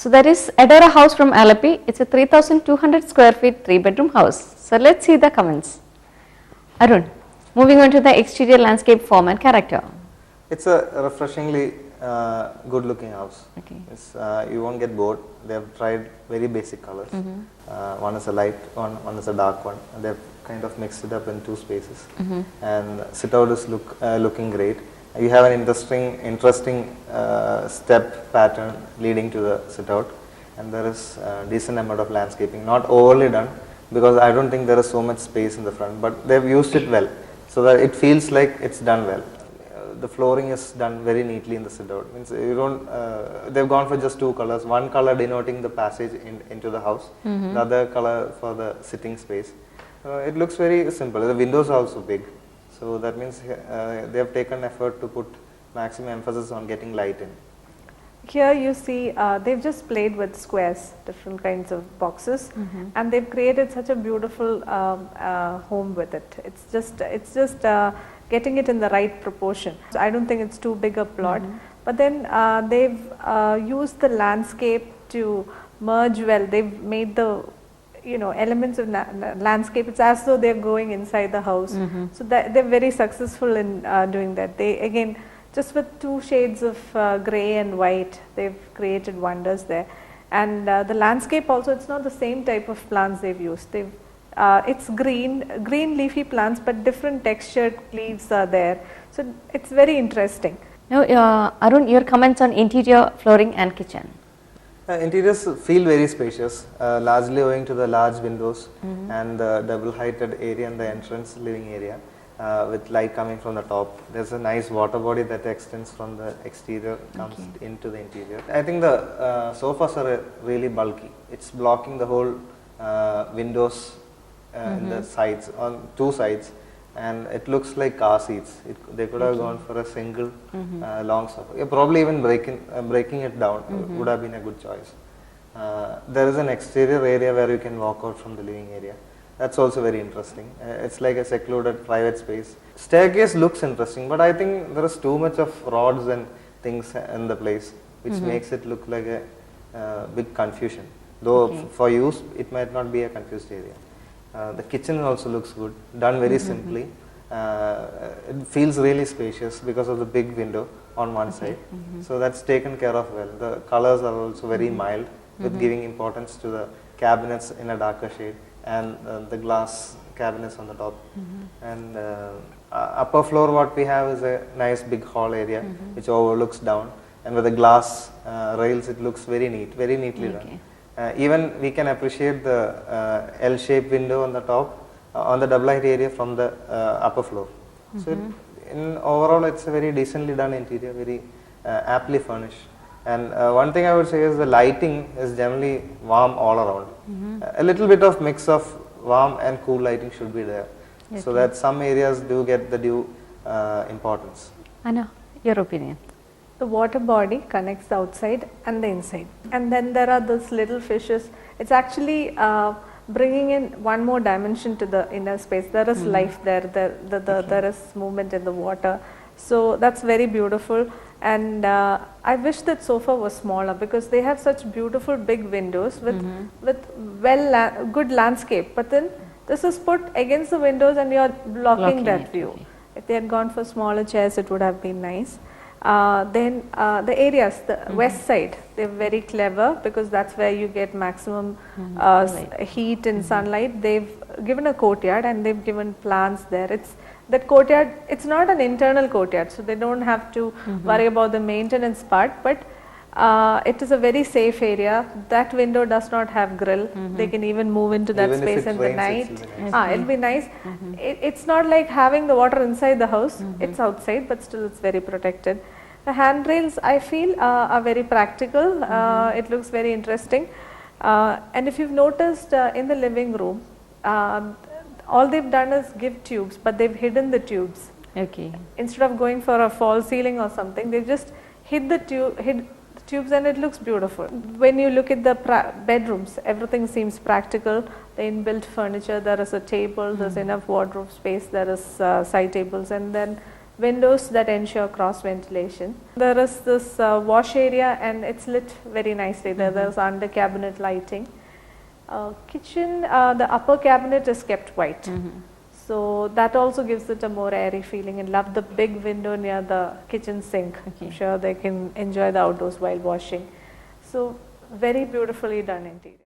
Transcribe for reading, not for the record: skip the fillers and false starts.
So that is Adora house from Alappi. It's a 3,200 square feet 3-bedroom house. So let's see the comments. Arun, moving on to the exterior landscape form and character. It's a refreshingly good looking house. Okay. You won't get bored. They have tried very basic colors. One is a light one is a dark one. And they've kind of mixed it up in two spaces. And sit out is looking great. You have an interesting step pattern leading to the sit out, and there is a decent amount of landscaping, not overly done because I don't think there is so much space in the front, but they've used it well so that it feels like it's done well. The flooring is done very neatly in the sit out. Means you don't. They've gone for just two colors. One color denoting the passage into the house, the other color for the sitting space. It looks very simple. The windows are also big. So that means they have taken effort to put maximum emphasis on getting light in. Here you see they've just played with squares, different kinds of boxes, and they've created such a beautiful home with it. It's just getting it in the right proportion. So I don't think it's too big a plot, but then they've used the landscape to merge well. They've made the elements of landscape. It's as though they're going inside the house. So that they're very successful in doing that. They again, just with two shades of grey and white, they've created wonders there. And the landscape also, it's not the same type of plants they've used. It's green leafy plants, but different textured leaves are there. So it's very interesting. Now, Arun, your comments on interior flooring and kitchen. Interiors feel very spacious, largely owing to the large windows and the double heighted area in the entrance living area with light coming from the top. There's a nice water body that extends from the exterior, comes into the interior. I think the sofas are really bulky. It's blocking the whole windows in the sides, on two sides, and it looks like car seats. They could have gone for a single long sofa. Yeah, probably even breaking it down would have been a good choice. There is an exterior area where you can walk out from the living area. That's also very interesting. It's like a secluded private space. Staircase looks interesting, but I think there is too much of rods and things in the place, which makes it look like a big confusion. Though for use, it might not be a confused area. The kitchen also looks good, done very simply. It feels really spacious because of the big window on one side. So that's taken care of well. The colors are also very mild, with giving importance to the cabinets in a darker shade and the glass cabinets on the top. And upper floor what we have is a nice big hall area which overlooks down, and with the glass rails it looks very neatly done. Even we can appreciate the L-shaped window on the top, on the double height area from the upper floor. So in overall it's a very decently done interior, very aptly furnished. And one thing I would say is the lighting is generally warm all around. A little bit of mix of warm and cool lighting should be there, so that some areas do get the due importance. Anna, your opinion? The water body connects the outside and the inside, and then there are those little fishes. It's actually bringing in one more dimension to the inner space. There is life there. There is movement in the water. So that's very beautiful. And I wish that sofa was smaller because they have such beautiful big windows with good landscape. But then this is put against the windows and you're blocking that view. If they had gone for smaller chairs, it would have been nice. Then the areas, the west side, they're very clever because that's where you get maximum heat and sunlight. They've given a courtyard and they've given plants there. That courtyard, it's not an internal courtyard, so they don't have to worry about the maintenance part, but it is a very safe area. That window does not have grill. They can even move into that space in the night. It'll be nice. It's not like having the water inside the house. It's outside, but still it's very protected. The handrails, I feel, are very practical. It looks very interesting. And if you've noticed in the living room, all they've done is give tubes, but they've hidden the tubes. Instead of going for a false ceiling or something, they've just hid the tubes, and it looks beautiful. When you look at the bedrooms, everything seems practical. The inbuilt furniture, there is a table, there's enough wardrobe space, there is side tables, and then windows that ensure cross ventilation. There is this wash area and it's lit very nicely. There's under cabinet lighting. Kitchen, the upper cabinet is kept white. So that also gives it a more airy feeling, and love the big window near the kitchen sink. I'm sure they can enjoy the outdoors while washing. So very beautifully done interior.